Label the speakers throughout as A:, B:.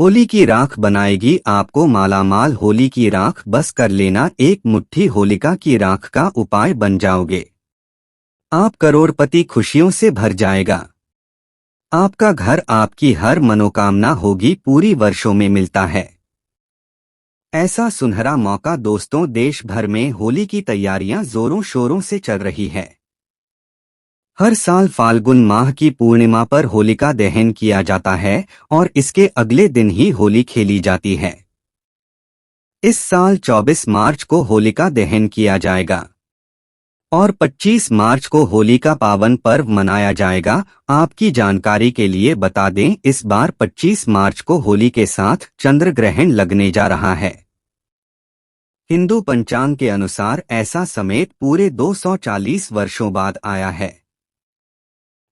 A: होली की राख बनाएगी आपको मालामाल। होली की राख बस कर लेना, एक मुट्ठी होलिका की राख का उपाय बन जाओगे। आप करोड़पति खुशियों से भर जाएगा। आपका घर आपकी हर मनोकामना होगी पूरी वर्षों में मिलता है। ऐसा सुनहरा मौका दोस्तों, देश भर में होली की तैयारियां जोरों शोरों से चल रही है। हर साल फाल्गुन माह की पूर्णिमा पर होलिका दहन किया जाता है और इसके अगले दिन ही होली खेली जाती है। इस साल 24 मार्च को होलिका दहन किया जाएगा और 25 मार्च को होली का पावन पर्व मनाया जाएगा। आपकी जानकारी के लिए बता दें, इस बार 25 मार्च को होली के साथ चंद्र ग्रहण लगने जा रहा है। हिंदू पंचांग के अनुसार ऐसा समय पूरे 240 वर्षों बाद आया है।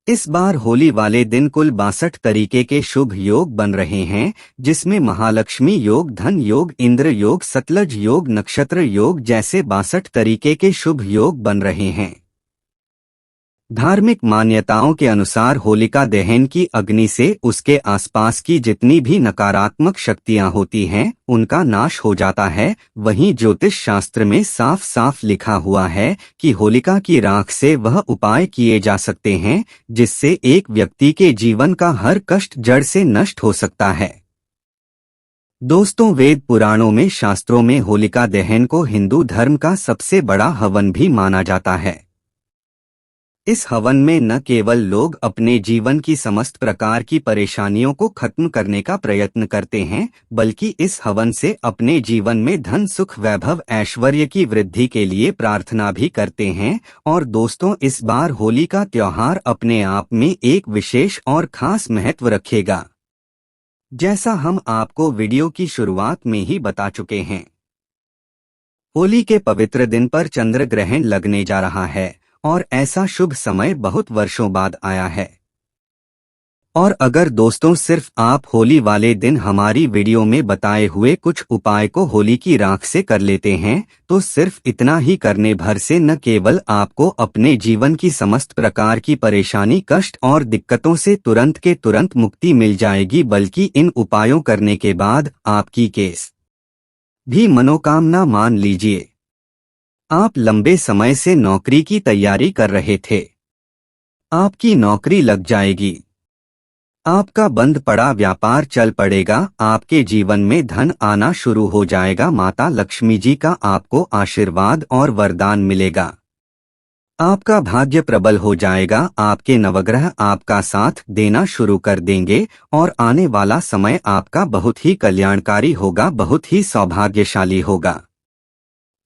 A: इस बार होली वाले दिन कुल 62 तरीके के शुभ योग बन रहे हैं, जिसमें महालक्ष्मी योग, धन योग, इंद्र योग, सतलज योग, नक्षत्र योग जैसे 62 तरीके के शुभ योग बन रहे हैं। धार्मिक मान्यताओं के अनुसार होलिका दहन की अग्नि से उसके आसपास की जितनी भी नकारात्मक शक्तियां होती हैं, उनका नाश हो जाता है। वहीं ज्योतिष शास्त्र में साफ साफ लिखा हुआ है कि होलिका की राख से वह उपाय किए जा सकते हैं जिससे एक व्यक्ति के जीवन का हर कष्ट जड़ से नष्ट हो सकता है। दोस्तों, वेद पुराणों में, शास्त्रों में होलिका दहन को हिंदू धर्म का सबसे बड़ा हवन भी माना जाता है। इस हवन में न केवल लोग अपने जीवन की समस्त प्रकार की परेशानियों को खत्म करने का प्रयत्न करते हैं, बल्कि इस हवन से अपने जीवन में धन, सुख, वैभव, ऐश्वर्य की वृद्धि के लिए प्रार्थना भी करते हैं। और दोस्तों, इस बार होली का त्योहार अपने आप में एक विशेष और खास महत्व रखेगा, जैसा हम आपको वीडियो की शुरुआत में ही बता चुके हैं। होली के पवित्र दिन पर चंद्र ग्रहण लगने जा रहा है और ऐसा शुभ समय बहुत वर्षों बाद आया है। और अगर दोस्तों सिर्फ आप होली वाले दिन हमारी वीडियो में बताए हुए कुछ उपाय को होली की राख से कर लेते हैं, तो सिर्फ इतना ही करने भर से न केवल आपको अपने जीवन की समस्त प्रकार की परेशानी, कष्ट और दिक्कतों से तुरंत के तुरंत मुक्ति मिल जाएगी, बल्कि इन उपायों करने के बाद आपकी केस भी मनोकामना मान लीजिए। आप लंबे समय से नौकरी की तैयारी कर रहे थे, आपकी नौकरी लग जाएगी। आपका बंद पड़ा व्यापार चल पड़ेगा। आपके जीवन में धन आना शुरू हो जाएगा। माता लक्ष्मी जी का आपको आशीर्वाद और वरदान मिलेगा। आपका भाग्य प्रबल हो जाएगा। आपके नवग्रह आपका साथ देना शुरू कर देंगे और आने वाला समय आपका बहुत ही कल्याणकारी होगा, बहुत ही सौभाग्यशाली होगा।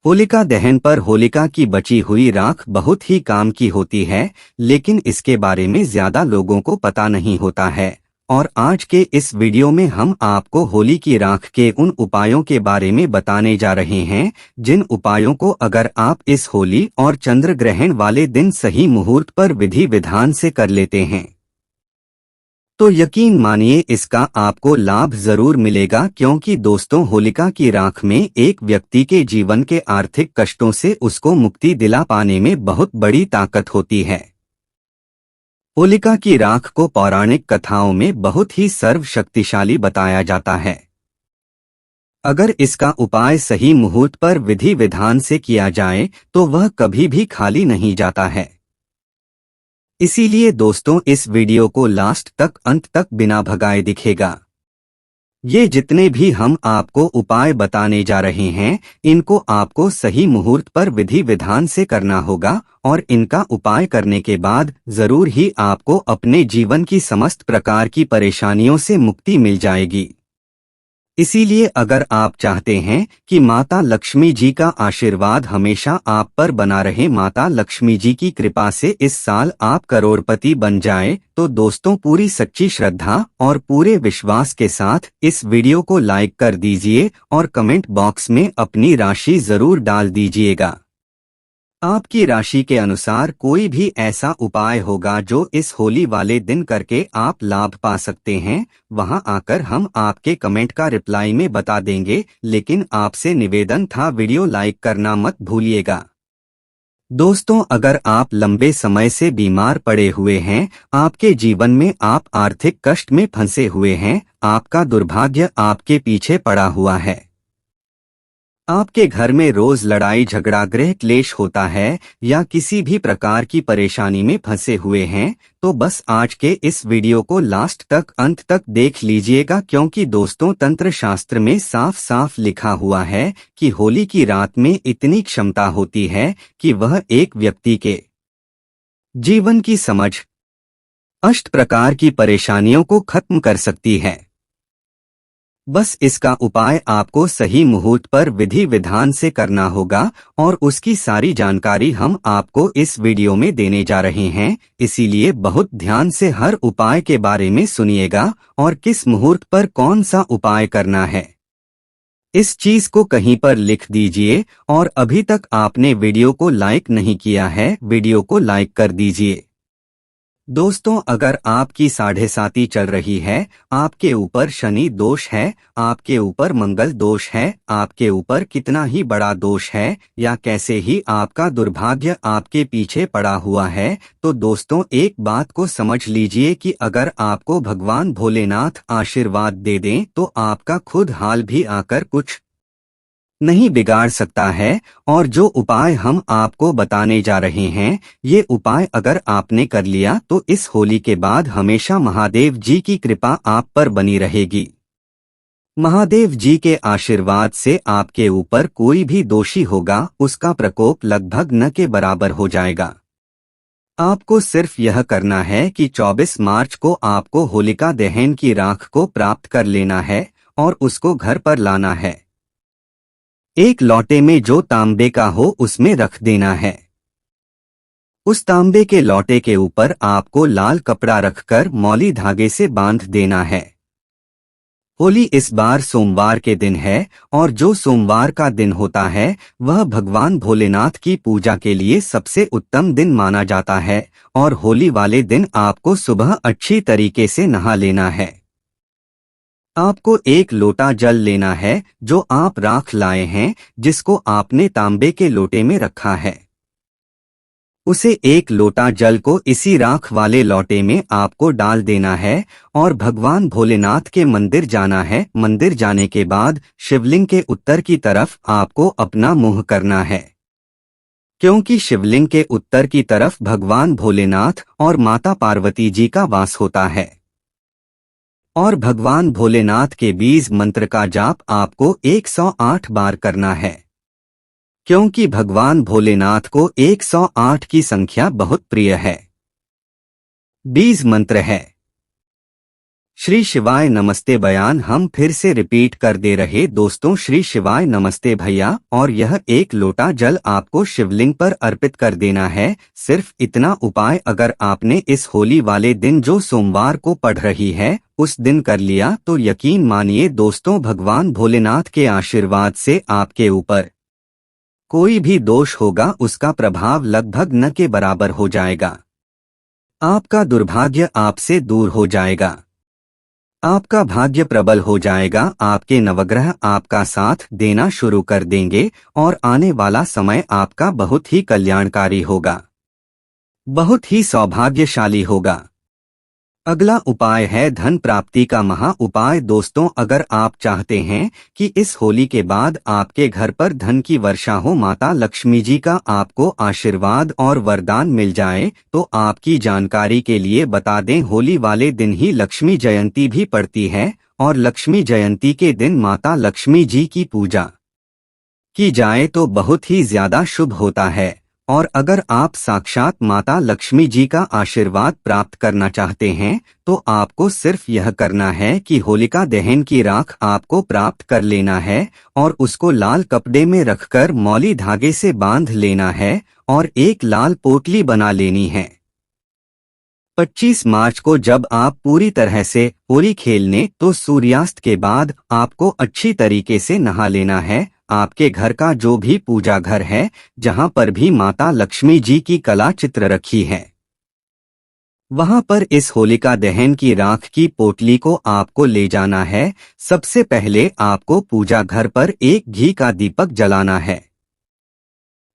A: होलिका दहन पर होलिका की बची हुई राख बहुत ही काम की होती है, लेकिन इसके बारे में ज्यादा लोगों को पता नहीं होता है। और आज के इस वीडियो में हम आपको होली की राख के उन उपायों के बारे में बताने जा रहे हैं, जिन उपायों को अगर आप इस होली और चंद्र ग्रहण वाले दिन सही मुहूर्त पर विधि विधान से कर लेते हैं तो यकीन मानिए इसका आपको लाभ जरूर मिलेगा। क्योंकि दोस्तों, होलिका की राख में एक व्यक्ति के जीवन के आर्थिक कष्टों से उसको मुक्ति दिला पाने में बहुत बड़ी ताकत होती है। होलिका की राख को पौराणिक कथाओं में बहुत ही सर्वशक्तिशाली बताया जाता है। अगर इसका उपाय सही मुहूर्त पर विधि विधान से किया जाए तो वह कभी भी खाली नहीं जाता है। इसीलिए दोस्तों, इस वीडियो को लास्ट तक, अंत तक बिना भगाए दिखेगा। ये जितने भी हम आपको उपाय बताने जा रहे हैं, इनको आपको सही मुहूर्त पर विधि विधान से करना होगा और इनका उपाय करने के बाद जरूर ही आपको अपने जीवन की समस्त प्रकार की परेशानियों से मुक्ति मिल जाएगी। इसीलिए अगर आप चाहते हैं कि माता लक्ष्मी जी का आशीर्वाद हमेशा आप पर बना रहे, माता लक्ष्मी जी की कृपा से इस साल आप करोड़पति बन जाए, तो दोस्तों पूरी सच्ची श्रद्धा और पूरे विश्वास के साथ इस वीडियो को लाइक कर दीजिए और कमेंट बॉक्स में अपनी राशि जरूर डाल दीजिएगा। आपकी राशि के अनुसार कोई भी ऐसा उपाय होगा जो इस होली वाले दिन करके आप लाभ पा सकते हैं, वहां आकर हम आपके कमेंट का रिप्लाई में बता देंगे। लेकिन आपसे निवेदन था, वीडियो लाइक करना मत भूलिएगा। दोस्तों, अगर आप लंबे समय से बीमार पड़े हुए हैं, आपके जीवन में आप आर्थिक कष्ट में फंसे हुए हैं, आपका दुर्भाग्य आपके पीछे पड़ा हुआ है, आपके घर में रोज लड़ाई झगड़ा गृह क्लेश होता है या किसी भी प्रकार की परेशानी में फंसे हुए हैं, तो बस आज के इस वीडियो को लास्ट तक अंत तक देख लीजिएगा, क्योंकि दोस्तों तंत्र शास्त्र में साफ साफ लिखा हुआ है कि होली की रात में इतनी क्षमता होती है कि वह एक व्यक्ति के जीवन की समझ अष्ट प्रकार की परेशानियों को खत्म कर सकती है। बस इसका उपाय आपको सही मुहूर्त पर विधि विधान से करना होगा और उसकी सारी जानकारी हम आपको इस वीडियो में देने जा रहे हैं, इसीलिए बहुत ध्यान से हर उपाय के बारे में सुनिएगा और किस मुहूर्त पर कौन सा उपाय करना है इस चीज को कहीं पर लिख दीजिए। और अभी तक आपने वीडियो को लाइक नहीं किया है, वीडियो को लाइक कर दीजिए। दोस्तों, अगर आपकी साढ़े साती चल रही है, आपके ऊपर शनि दोष है, आपके ऊपर मंगल दोष है, आपके ऊपर कितना ही बड़ा दोष है या कैसे ही आपका दुर्भाग्य आपके पीछे पड़ा हुआ है, तो दोस्तों एक बात को समझ लीजिए कि अगर आपको भगवान भोलेनाथ आशीर्वाद दे दें तो आपका खुद हाल भी आकर कुछ नहीं बिगाड़ सकता है। और जो उपाय हम आपको बताने जा रहे हैं, ये उपाय अगर आपने कर लिया तो इस होली के बाद हमेशा महादेव जी की कृपा आप पर बनी रहेगी। महादेव जी के आशीर्वाद से आपके ऊपर कोई भी दोषी होगा उसका प्रकोप लगभग न के बराबर हो जाएगा। आपको सिर्फ यह करना है कि 24 मार्च को आपको होलिका दहन की राख को प्राप्त कर लेना है और उसको घर पर लाना है। एक लोटे में जो तांबे का हो उसमें रख देना है। उस तांबे के लोटे के ऊपर आपको लाल कपड़ा रखकर मौली धागे से बांध देना है। होली इस बार सोमवार के दिन है और जो सोमवार का दिन होता है वह भगवान भोलेनाथ की पूजा के लिए सबसे उत्तम दिन माना जाता है। और होली वाले दिन आपको सुबह अच्छी तरीके से नहा लेना है। आपको एक लोटा जल लेना है जो आप राख लाए हैं, जिसको आपने तांबे के लोटे में रखा है। उसे एक लोटा जल को इसी राख वाले लोटे में आपको डाल देना है और भगवान भोलेनाथ के मंदिर जाना है। मंदिर जाने के बाद शिवलिंग के उत्तर की तरफ आपको अपना मुंह करना है, क्योंकि शिवलिंग के उत्तर की तरफ भगवान भोलेनाथ और माता पार्वती जी का वास होता है। और भगवान भोलेनाथ के बीज मंत्र का जाप आपको 108 बार करना है, क्योंकि भगवान भोलेनाथ को 108 की संख्या बहुत प्रिय है। बीज मंत्र है श्री शिवाय नमस्ते। बयान हम फिर से रिपीट कर दे रहे दोस्तों, श्री शिवाय नमस्ते भैया। और यह एक लोटा जल आपको शिवलिंग पर अर्पित कर देना है। सिर्फ इतना उपाय अगर आपने इस होली वाले दिन जो सोमवार को पड़ रही है उस दिन कर लिया तो यकीन मानिए दोस्तों, भगवान भोलेनाथ के आशीर्वाद से आपके ऊपर कोई भी दोष होगा उसका प्रभाव लगभग न के बराबर हो जाएगा। आपका दुर्भाग्य आपसे दूर हो जाएगा, आपका भाग्य प्रबल हो जाएगा, आपके नवग्रह आपका साथ देना शुरू कर देंगे और आने वाला समय आपका बहुत ही कल्याणकारी होगा, बहुत ही सौभाग्यशाली होगा। अगला उपाय है धन प्राप्ति का महा उपाय। दोस्तों, अगर आप चाहते हैं कि इस होली के बाद आपके घर पर धन की वर्षा हो, माता लक्ष्मी जी का आपको आशीर्वाद और वरदान मिल जाए, तो आपकी जानकारी के लिए बता दें, होली वाले दिन ही लक्ष्मी जयंती भी पड़ती है और लक्ष्मी जयंती के दिन माता लक्ष्मी जी की पूजा की जाए तो बहुत ही ज्यादा शुभ होता है। और अगर आप साक्षात माता लक्ष्मी जी का आशीर्वाद प्राप्त करना चाहते हैं तो आपको सिर्फ यह करना है कि होलिका दहन की राख आपको प्राप्त कर लेना है और उसको लाल कपड़े में रखकर मौली धागे से बांध लेना है और एक लाल पोटली बना लेनी है। 25 मार्च को जब आप पूरी तरह से होली खेलने तो सूर्यास्त के बाद आपको अच्छी तरीके से नहा लेना है। आपके घर का जो भी पूजा घर है, जहां पर भी माता लक्ष्मी जी की कला चित्र रखी है, वहां पर इस होलिका दहन की राख की पोटली को आपको ले जाना है। सबसे पहले आपको पूजा घर पर एक घी का दीपक जलाना है।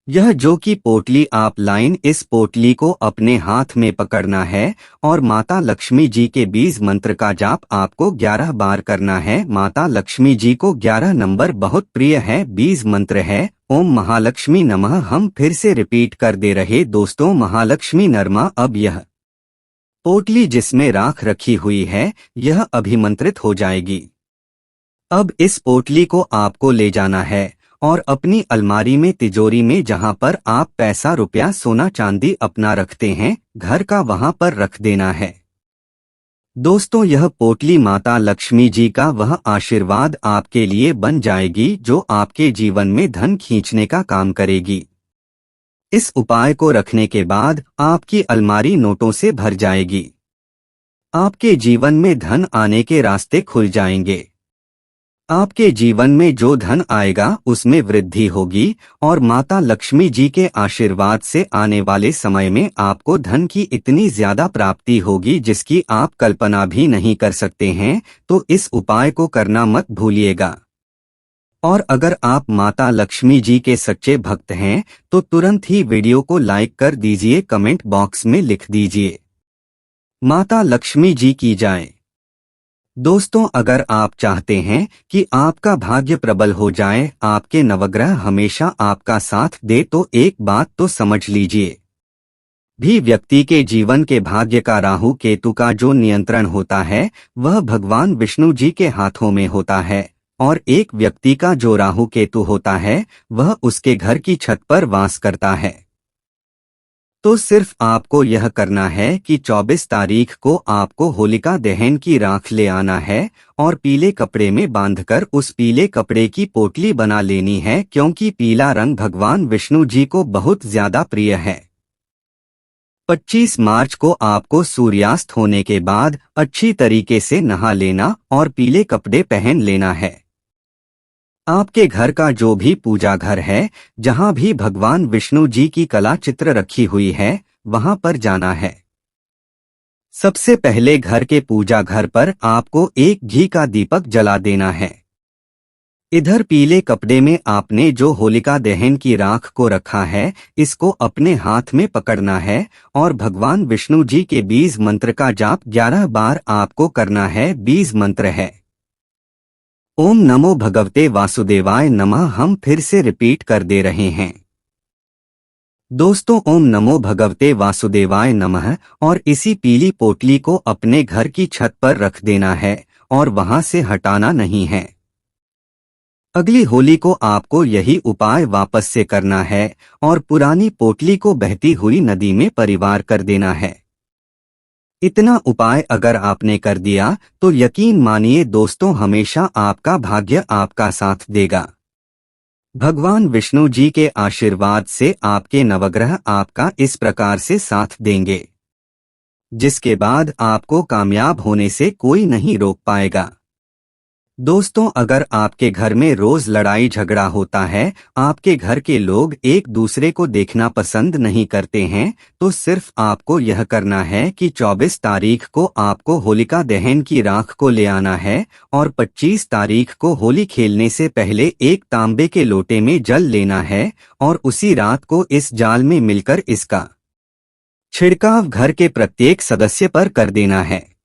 A: यह जो कि पोटली आप लाइन, इस पोटली को अपने हाथ में पकड़ना है और माता लक्ष्मी जी के बीज मंत्र का जाप आपको 11 बार करना है। माता लक्ष्मी जी को 11 नंबर बहुत प्रिय है। बीज मंत्र है ओम महालक्ष्मी नमः। हम फिर से रिपीट कर दे रहे दोस्तों, महालक्ष्मी नरमा। अब यह पोटली जिसमें राख रखी हुई है यह अभिमंत्रित हो जाएगी। अब इस पोटली को आपको ले जाना है और अपनी अलमारी में, तिजोरी में, जहां पर आप पैसा, रुपया, सोना चांदी अपना रखते हैं, घर का, वहां पर रख देना है। दोस्तों, यह पोटली माता लक्ष्मी जी का वह आशीर्वाद आपके लिए बन जाएगी जो आपके जीवन में धन खींचने का काम करेगी। इस उपाय को रखने के बाद आपकी अलमारी नोटों से भर जाएगी। आपके जीवन में धन आने के रास्ते खुल जाएंगे। आपके जीवन में जो धन आएगा उसमें वृद्धि होगी और माता लक्ष्मी जी के आशीर्वाद से आने वाले समय में आपको धन की इतनी ज्यादा प्राप्ति होगी जिसकी आप कल्पना भी नहीं कर सकते हैं। तो इस उपाय को करना मत भूलिएगा। और अगर आप माता लक्ष्मी जी के सच्चे भक्त हैं तो तुरंत ही वीडियो को लाइक कर दीजिए, कमेंट बॉक्स में लिख दीजिए माता लक्ष्मी जी की जय। दोस्तों, अगर आप चाहते हैं कि आपका भाग्य प्रबल हो जाए, आपके नवग्रह हमेशा आपका साथ दे, तो एक बात तो समझ लीजिए, भी व्यक्ति के जीवन के भाग्य का राहु केतु का जो नियंत्रण होता है वह भगवान विष्णु जी के हाथों में होता है, और एक व्यक्ति का जो राहु केतु होता है वह उसके घर की छत पर वास करता है। तो सिर्फ आपको यह करना है कि 24 तारीख को आपको होलिका दहन की राख ले आना है और पीले कपड़े में बांधकर उस पीले कपड़े की पोटली बना लेनी है, क्योंकि पीला रंग भगवान विष्णु जी को बहुत ज्यादा प्रिय है। 25 मार्च को आपको सूर्यास्त होने के बाद अच्छी तरीके से नहा लेना और पीले कपड़े पहन लेना है। आपके घर का जो भी पूजा घर है, जहां भी भगवान विष्णु जी की कला चित्र रखी हुई है, वहां पर जाना है। सबसे पहले घर के पूजा घर पर आपको एक घी का दीपक जला देना है। इधर पीले कपड़े में आपने जो होलिका दहन की राख को रखा है इसको अपने हाथ में पकड़ना है और भगवान विष्णु जी के बीज मंत्र का जाप 11 बार आपको करना है। बीज मंत्र है ओम नमो भगवते वासुदेवाय नमः। हम फिर से रिपीट कर दे रहे हैं दोस्तों, ओम नमो भगवते वासुदेवाय नमः। और इसी पीली पोटली को अपने घर की छत पर रख देना है और वहां से हटाना नहीं है। अगली होली को आपको यही उपाय वापस से करना है और पुरानी पोटली को बहती हुई नदी में परिवार कर देना है। इतना उपाय अगर आपने कर दिया तो यकीन मानिए दोस्तों, हमेशा आपका भाग्य आपका साथ देगा। भगवान विष्णु जी के आशीर्वाद से आपके नवग्रह आपका इस प्रकार से साथ देंगे, जिसके बाद आपको कामयाब होने से कोई नहीं रोक पाएगा। दोस्तों, अगर आपके घर में रोज लड़ाई झगड़ा होता है, आपके घर के लोग एक दूसरे को देखना पसंद नहीं करते हैं, तो सिर्फ आपको यह करना है कि 24 तारीख को आपको होलिका दहन की राख को ले आना है और 25 तारीख को होली खेलने से पहले एक तांबे के लोटे में जल लेना है और उसी रात को इस जाल में मिलकर इसका छिड़काव घर के प्रत्येक सदस्य पर कर देना है।